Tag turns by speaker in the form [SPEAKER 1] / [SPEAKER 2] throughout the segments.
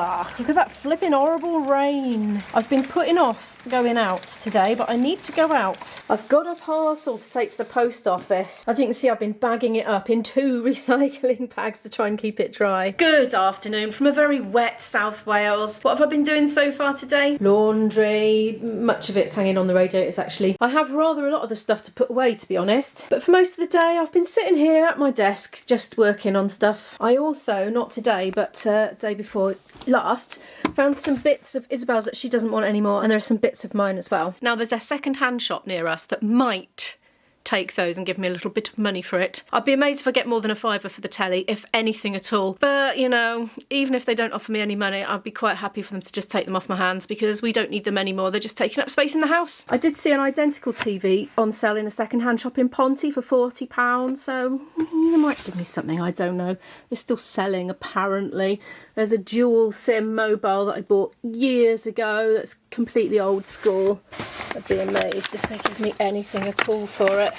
[SPEAKER 1] Ugh, look at that flipping horrible rain. I've been putting off going out today, but I need to go out. I've got a parcel to take to the post office. As you can see, I've been bagging it up in 2 recycling bags to try and keep it dry. Good afternoon from a very wet South Wales. What have I been doing so far today? Laundry. Much of it's hanging on the radiators actually. I have rather a lot of the stuff to put away, to be honest. But for most of the day, I've been sitting here at my desk just working on stuff. I also, not today, but day before last, found some bits of Isabel's that she doesn't want anymore, and there are some bits of mine as well. Now there's a second-hand shop near us that might take those and give me a little bit of money for it. I'd be amazed if I get more than a £5 for the telly, if anything at all. But, you know, even if they don't offer me any money, I'd be quite happy for them to just take them off my hands because we don't need them anymore. They're just taking up space in the house. I did see an identical TV on sale in a second-hand shop in Ponty for £40, so they might give me something, I don't know. They're still selling, apparently. There's a dual SIM mobile that I bought years ago that's completely old school. I'd be amazed if they give me anything at all for it,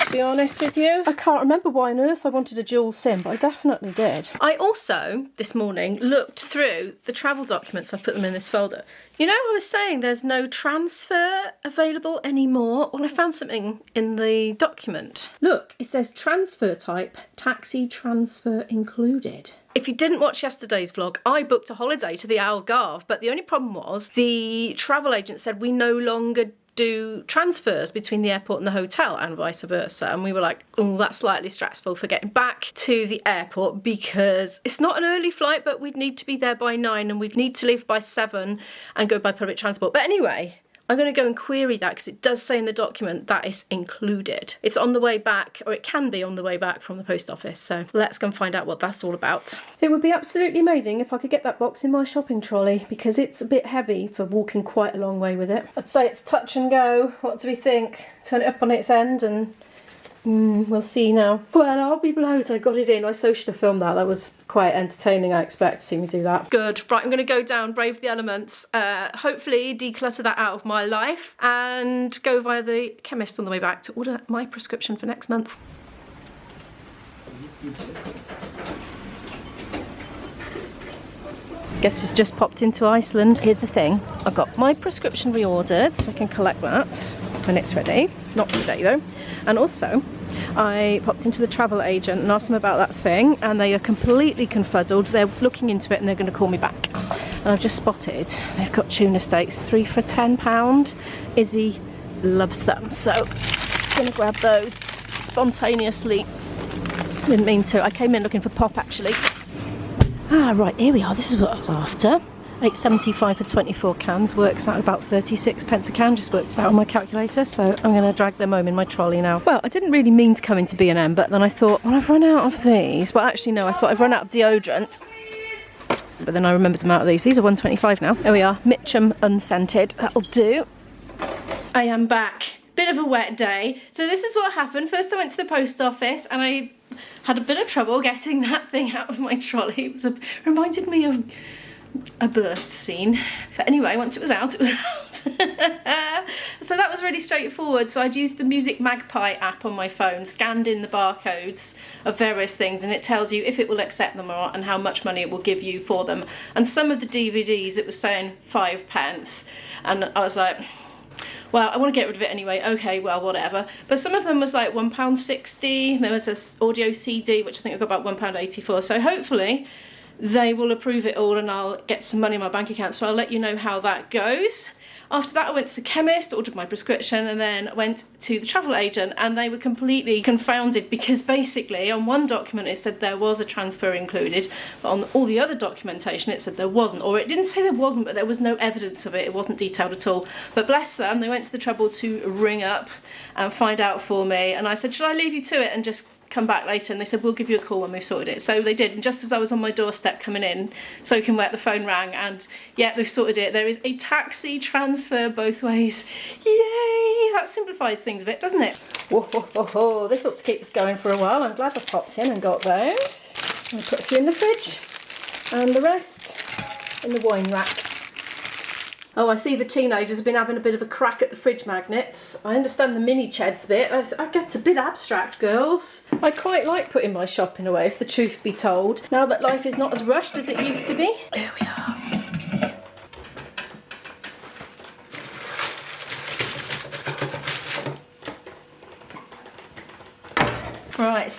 [SPEAKER 1] to be honest with you. I can't remember why on earth I wanted a dual SIM, but I definitely did. I also, this morning, looked through the travel documents. I've put them in this folder. You know, I was saying there's no transfer available anymore. Well, I found something in the document. Look, it says transfer type, taxi transfer included. If you didn't watch yesterday's vlog, I booked a holiday to the Algarve, but the only problem was the travel agent said we no longer do transfers between the airport and the hotel and vice versa, and we were like, oh, that's slightly stressful for getting back to the airport because it's not an early flight, but we'd need to be there by 9 and we'd need to leave by 7 and go by public transport. But anyway, I'm going to go and query that because it does say in the document that is included. It's on the way back, or it can be on the way back from the post office, so let's go and find out what that's all about. It would be absolutely amazing if I could get that box in my shopping trolley because it's a bit heavy for walking quite a long way with it. I'd say it's touch and go. What do we think? Turn it up on its end and we'll see now. Well, I'll be blowed I got it in. I so should have filmed that. That was quite entertaining. I expect to see me do that. Good. Right, I'm going to go down, brave the elements, hopefully declutter that out of my life and go via the chemist on the way back to order my prescription for next month. Guess who's just popped into Iceland. Here's the thing. I've got my prescription reordered so I can collect that when it's ready. Not today though. And also, I popped into the travel agent and asked them about that thing and they are completely confuddled. They're looking into it and they're going to call me back. And I've just spotted they've got tuna steaks, 3 for £10. Izzy loves them, so I'm going to grab those spontaneously. Didn't mean to. I came in looking for pop actually. Ah, right, here we are. This is what I was after. £8.75 for 24 cans, works out about 36p a can, just worked it out on my calculator, so I'm going to drag them home in my trolley now. Well, I didn't really mean to come into B&M, but then I thought, well, I've run out of these. Well, actually, no, I thought I've run out of deodorant. But then I remembered I'm out of these. These are £1.25 now. There we are, Mitchum unscented. That'll do. I am back. Bit of a wet day. So this is what happened. First I went to the post office and I had a bit of trouble getting that thing out of my trolley. It reminded me of a birth scene. But anyway, once it was out, it was out. So that was really straightforward. So I'd used the Music Magpie app on my phone, scanned in the barcodes of various things, and it tells you if it will accept them or not and how much money it will give you for them. And some of the DVDs, it was saying 5p. And I was like, well, I want to get rid of it anyway. Okay, well, whatever. But some of them was like £1.60. There was this audio CD, which I think I got about £1.84. So hopefully they will approve it all and I'll get some money in my bank account. So I'll let you know how that goes. After that, I went to the chemist, ordered my prescription, and then went to the travel agent, and they were completely confounded because basically on one document it said there was a transfer included, but on all the other documentation it said there wasn't, or it didn't say there wasn't, but there was no evidence of it. It wasn't detailed at all. But bless them, they went to the trouble to ring up and find out for me, and I said, should I leave you to it and just come back later? And they said, we'll give you a call when we've sorted it. So they did, and just as I was on my doorstep coming in, soaking wet, the phone rang, and yeah, they've sorted it. There is a taxi transfer both ways. Yay! That simplifies things a bit, doesn't it? Whoa, whoa, whoa, whoa. This ought to keep us going for a while. I'm glad I popped in and got those. I'll put a few in the fridge and the rest in the wine rack. Oh, I see the teenagers have been having a bit of a crack at the fridge magnets. I understand the mini cheds bit. I get a bit abstract, girls. I quite like putting my shopping away, if the truth be told, now that life is not as rushed as it used to be. Here we are.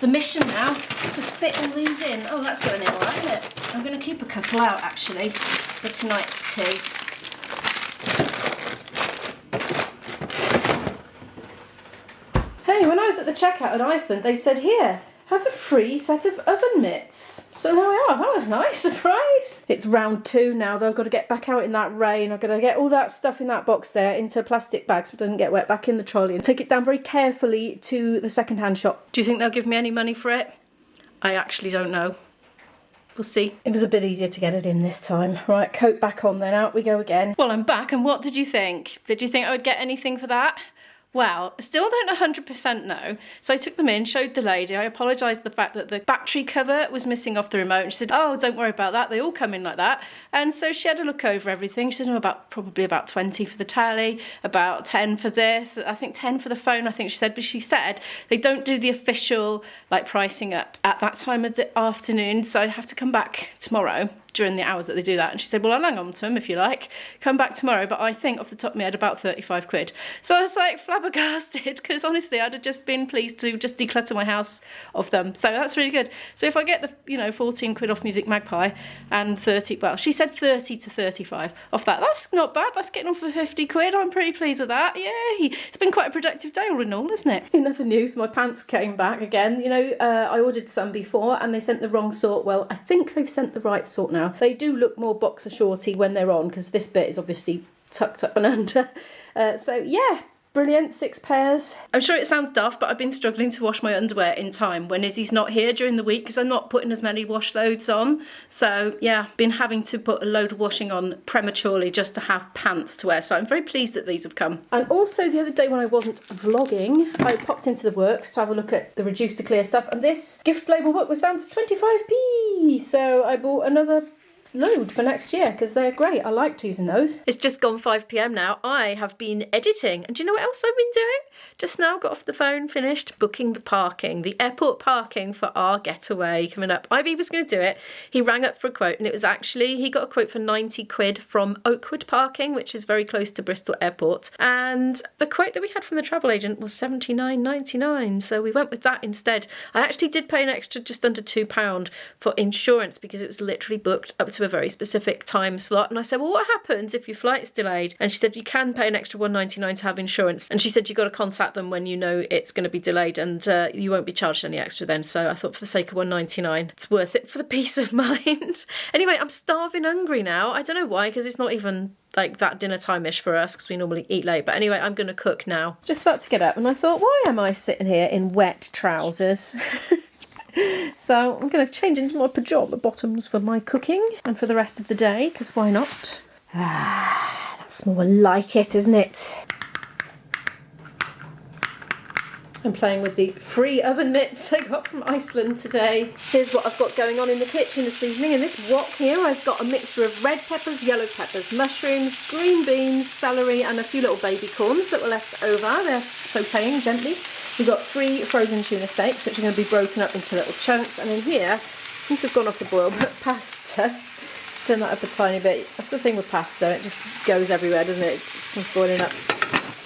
[SPEAKER 1] the mission now to fit all these in. Oh, that's going in all right, isn't it? I'm going to keep a couple out actually for tonight's tea. Hey, when I was at the checkout in Iceland, they said, here, have a free set of oven mitts. So there we are, that was a nice surprise. It's round 2 now though, I've got to get back out in that rain. I've got to get all that stuff in that box there into a plastic bag so it doesn't get wet, back in the trolley, and take it down very carefully to the second-hand shop. Do you think they'll give me any money for it? I actually don't know. We'll see. It was a bit easier to get it in this time. Right, coat back on then, out we go again. Well, I'm back, and what did you think? Did you think I would get anything for that? Well, still don't 100% know. So I took them in, showed the lady. I apologised for the fact that the battery cover was missing off the remote. And she said, oh, don't worry about that. They all come in like that. And so she had a look over everything. She said, oh, probably about 20 for the tally, about 10 for this. I think 10 for the phone, I think she said. But she said they don't do the official like pricing up at that time of the afternoon. So I have to come back tomorrow during the hours that they do that. And she said, well, I'll hang on to them if you like. Come back tomorrow. But I think off the top of my head, about 35 quid. So I was like flabbergasted because honestly, I'd have just been pleased to just declutter my house of them. So that's really good. So if I get the, 14 quid off Music Magpie and 30, well, she said 30 to 35 off that. That's not bad. That's getting on for 50 quid. I'm pretty pleased with that. Yay. It's been quite a productive day all in all, isn't it? In other news, my pants came back again. I ordered some before and they sent the wrong sort. Well, I think they've sent the right sort now. They do look more boxer shorty when they're on because this bit is obviously tucked up and under. So yeah, brilliant, 6 pairs. I'm sure it sounds daft, but I've been struggling to wash my underwear in time when Izzy's not here during the week because I'm not putting as many wash loads on. So yeah, been having to put a load of washing on prematurely just to have pants to wear. So I'm very pleased that these have come. And also the other day when I wasn't vlogging, I popped into the works to have a look at the reduced to clear stuff, and this gift label book was down to 25p. So I bought another load for next year because they're great. I liked using those. It's just gone 5 p.m. now. I have been editing, and do you know what else I've been doing? Just now got off the phone, finished booking the airport parking for our getaway coming up. IB was going to do it. He rang up for a quote, and it was actually, he got a quote for 90 quid from Oakwood Parking, which is very close to Bristol Airport, and the quote that we had from the travel agent was £79.99, so we went with that instead. I actually did pay an extra just under £2 for insurance because it was literally booked up to a very specific time slot, and I said, well, what happens if your flight's delayed? And she said, you can pay an extra £1.99 to have insurance, and she said you got to contact them when you know it's going to be delayed, and you won't be charged any extra then. So I thought for the sake of £1.99 it's worth it for the peace of mind. Anyway, I'm starving hungry now. I don't know why, because it's not even like that dinner time-ish for us because we normally eat late. But anyway, I'm going to cook now. Just about to get up and I thought, why am I sitting here in wet trousers? So I'm going to change into my pyjama bottoms for my cooking and for the rest of the day, because why not? Ah, that's more like it, isn't it? I'm playing with the free oven mitts I got from Iceland today. Here's what I've got going on in the kitchen this evening. In this wok here, I've got a mixture of red peppers, yellow peppers, mushrooms, green beans, celery, and a few little baby corns that were left over. They're sautéing gently. We've got 3 frozen tuna steaks, which are going to be broken up into little chunks. And in here, since I've gone off the boil, but pasta. Turn that up a tiny bit. That's the thing with pasta, it just goes everywhere, doesn't it? It's boiling up.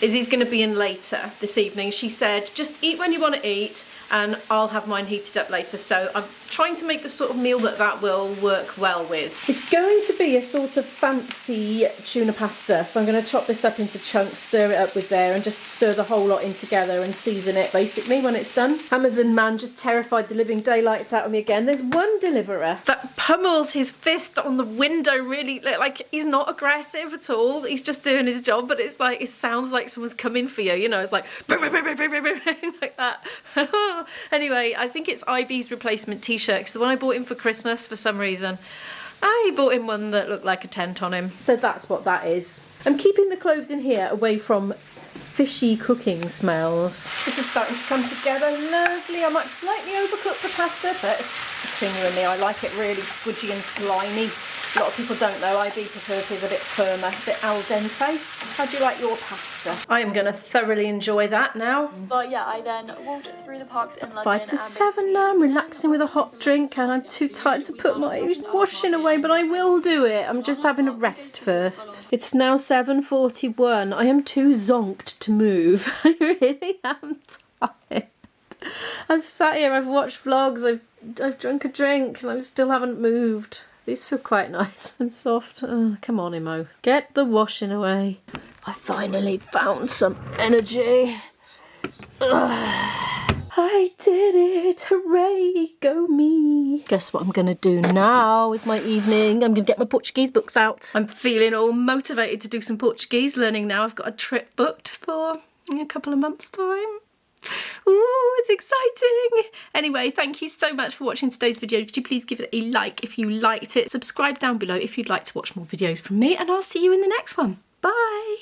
[SPEAKER 1] Izzy's going to be in later this evening. She said, just eat when you want to eat and I'll have mine heated up later. So I'm trying to make the sort of meal that will work well with. It's going to be a sort of fancy tuna pasta. So I'm going to chop this up into chunks, stir it up with there and just stir the whole lot in together and season it basically when it's done. Amazon man just terrified the living daylights out of me again. There's one deliverer that pummels his fist on the window really, like he's not aggressive at all. He's just doing his job, but it's like, it sounds like someone's coming for you, it's like like that. Anyway, I think it's IB's replacement t-shirt because the one I bought him for Christmas for some reason, I bought him one that looked like a tent on him. So that's what that is. I'm keeping the cloves in here away from fishy cooking smells. This is starting to come together lovely. I might slightly overcook the pasta, but between you and me, I like it really squidgy and slimy. A lot of people don't though. IB prefers his a bit firmer, a bit al dente. How do you like your pasta? I am going to thoroughly enjoy that now.
[SPEAKER 2] But yeah, I then walked through the parks in London.
[SPEAKER 1] 5 to 7 now. I'm relaxing with a hot drink and I'm too tired to put my washing away, but I will do it. I'm just having a rest first. It's now 7:41. I am too zonked to move. I really am tired. I've sat here, I've watched vlogs, I've drunk a drink and I still haven't moved. These feel quite nice and soft. Oh, come on, Imo. Get the washing away. I finally found some energy. Ugh. I did it! Hooray! Go me! Guess what I'm gonna do now with my evening? I'm gonna get my Portuguese books out. I'm feeling all motivated to do some Portuguese learning now. I've got a trip booked for a couple of months' time. Ooh, it's exciting! Anyway, thank you so much for watching today's video. Could you please give it a like if you liked it? Subscribe down below if you'd like to watch more videos from me, and I'll see you in the next one. Bye!